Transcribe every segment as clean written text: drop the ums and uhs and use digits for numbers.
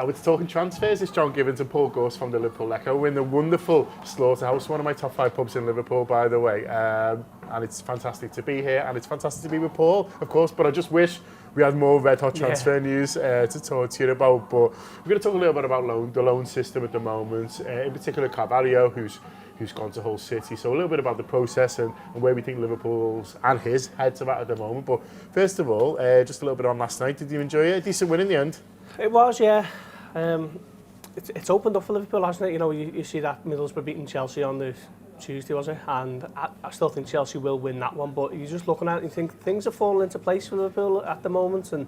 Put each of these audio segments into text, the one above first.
Hello, it's Talking Transfers. It's John Gibbons and Paul Gorst from the Liverpool Echo. We're in the wonderful Slaughterhouse, one of my top 5 pubs in Liverpool, by the way. And it's fantastic to be here, and it's fantastic to be with Paul, of course, but I just wish we had more red hot transfer news to talk to you about. But we're going to talk a little bit about the loan system at the moment, in particular Carvalho, who's gone to Hull City. So a little bit about the process and where we think Liverpool's and his heads are at the moment. But first of all, just a little bit on last night. Did you enjoy it? A decent win in the end? It was, yeah. It's opened up for Liverpool, hasn't it? You know, you see that Middlesbrough beating Chelsea on the Tuesday, was it? And I still think Chelsea will win that one, but you're just looking at it and you think things are falling into place for Liverpool at the moment, and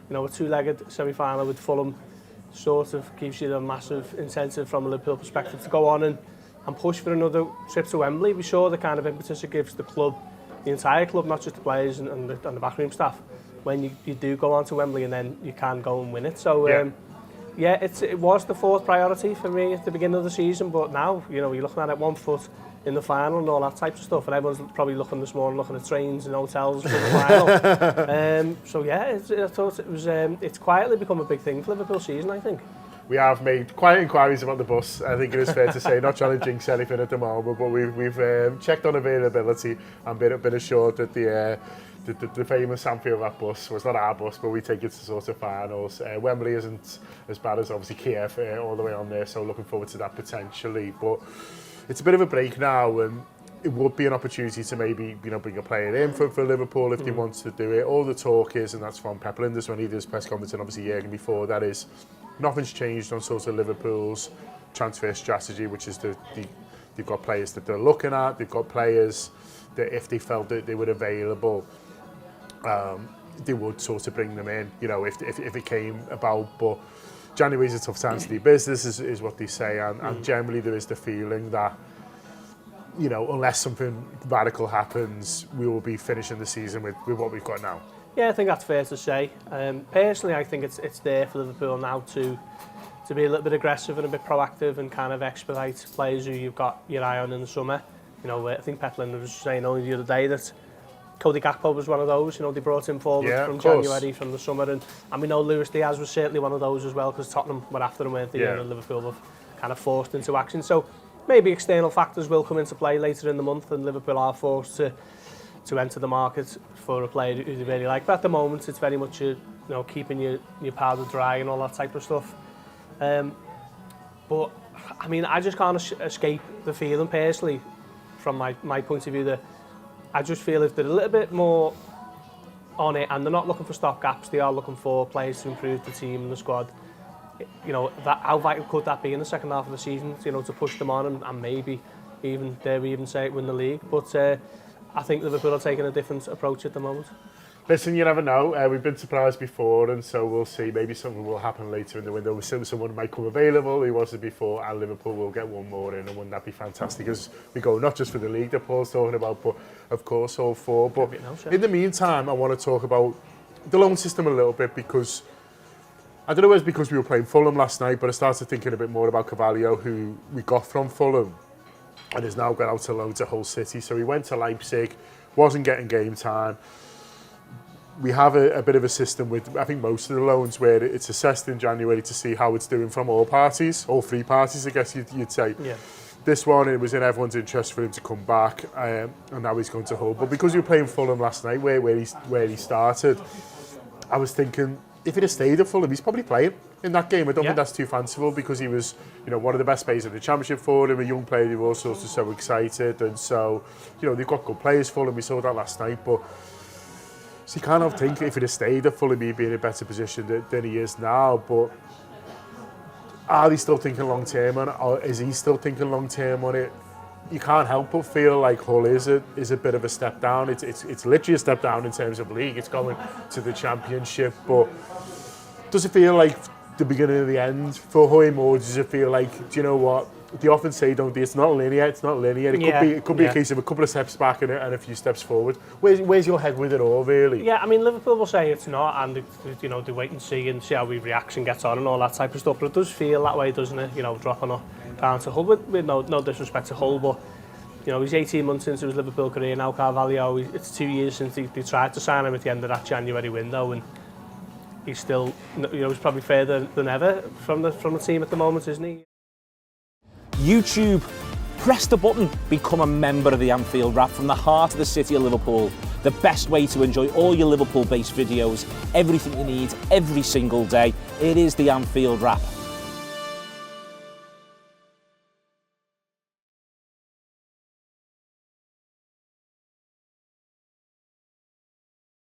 you know, a two-legged semi-final with Fulham sort of gives you a massive incentive from a Liverpool perspective to go on and push for another trip to Wembley. We saw the kind of impetus it gives the club, the entire club, not just the players and the backroom staff, when you do go on to Wembley and then you can go and win it. So it was the fourth priority for me at the beginning of the season, but now, you know, you're looking at it 1 foot in the final and all that type of stuff, and everyone's probably looking this morning, looking at trains and hotels for the final. So yeah, I thought it was. It's quietly become a big thing for Liverpool season, I think. We have made quiet inquiries about the bus. I think it is fair to say, not trying to jinx anything at the moment, but we've checked on availability and been assured that the famous Anfield Wrap bus was not our bus, but we take it to sort of finals. Wembley isn't as bad as obviously Kiev all the way on there, so looking forward to that potentially. But it's a bit of a break now, and it would be an opportunity to maybe, you know, bring a player in for Liverpool if they want to do it. All the talk is, and that's from Pep Linders when he did his press conference, and obviously Jurgen before that, is nothing's changed on sort of Liverpool's transfer strategy, which is they've got players that they're looking at, they've got players that if they felt that they were available, they would sort of bring them in, you know, if it came about. But January's a tough time to do business, is what they say, and generally there is the feeling that, you know, unless something radical happens, we will be finishing the season with what we've got now. Yeah, I think that's fair to say. Personally, I think it's there for Liverpool now to be a little bit aggressive and a bit proactive and kind of expedite players who you've got your eye on in the summer. You know, I think Pep Linders was saying only the other day that Cody Gakpo was one of those. You know, they brought him forward from January, from the summer, and we know Luis Diaz was certainly one of those as well, because Tottenham were after him, weren't they? And Liverpool were kind of forced into action. So maybe external factors will come into play later in the month, and Liverpool are forced to enter the market for a player who they really like. But at the moment, it's very much keeping your powder dry and all that type of stuff. But I mean, I just can't escape the feeling personally, from my point of view, that I just feel if they're a little bit more on it and they're not looking for stop gaps, they are looking for players to improve the team and the squad. You know, how vital could that be in the second half of the season? You know, to push them on and maybe even, dare we even say, win the league. But I think Liverpool are taking a different approach at the moment. Listen, you never know. We've been surprised before, and so we'll see. Maybe something will happen later in the window. Someone might come available who wasn't before, and Liverpool will get one more in, and wouldn't that be fantastic? As we go, not just for the league that Paul's talking about, but of course all four. But in the meantime, I want to talk about the loan system a little bit, because I don't know if it's because we were playing Fulham last night, but I started thinking a bit more about Carvalho, who we got from Fulham and has now got out to loan to Hull City. So he went to Leipzig, wasn't getting game time. We have a bit of a system with, I think, most of the loans where it's assessed in January to see how it's doing from all parties, all three parties, I guess you'd say. Yeah. This one, it was in everyone's interest for him to come back, and now he's going to Hull. But because we were playing Fulham last night, where he started, I was thinking, if he'd have stayed at Fulham, he's probably playing in that game. I don't think that's too fanciful, because he was, you know, one of the best players in the Championship for him, a young player who was also so excited. And so, you know, they've got good players, Fulham, we saw that last night. But so you kind of think if he'd have stayed at Fulham, he'd be in a better position than he is now. But are they still thinking long term on it, or is he still thinking long term on it? You can't help but feel like Hull is a bit of a step down. It's literally a step down in terms of league. It's going to the Championship, but does it feel like the beginning of the end for him, or does it feel like, do you know what? They often say, don't they? It's not linear. It could be a case of a couple of steps back and a few steps forward. Where's your head with it all, really? Yeah, I mean, Liverpool will say it's not, and they wait and see how we react and get on and all that type of stuff. But it does feel that way, doesn't it? You know, dropping down to Hull with no disrespect to Hull, but you know, he's 18 months into his Liverpool career now. Carvalho, it's 2 years since they tried to sign him at the end of that January window, and he's still, you know, he's probably further than ever from the team at the moment, isn't he? YouTube, press the button, become a member of the Anfield Wrap from the heart of the city of Liverpool. The best way to enjoy all your Liverpool-based videos, everything you need, every single day. It is the Anfield Wrap.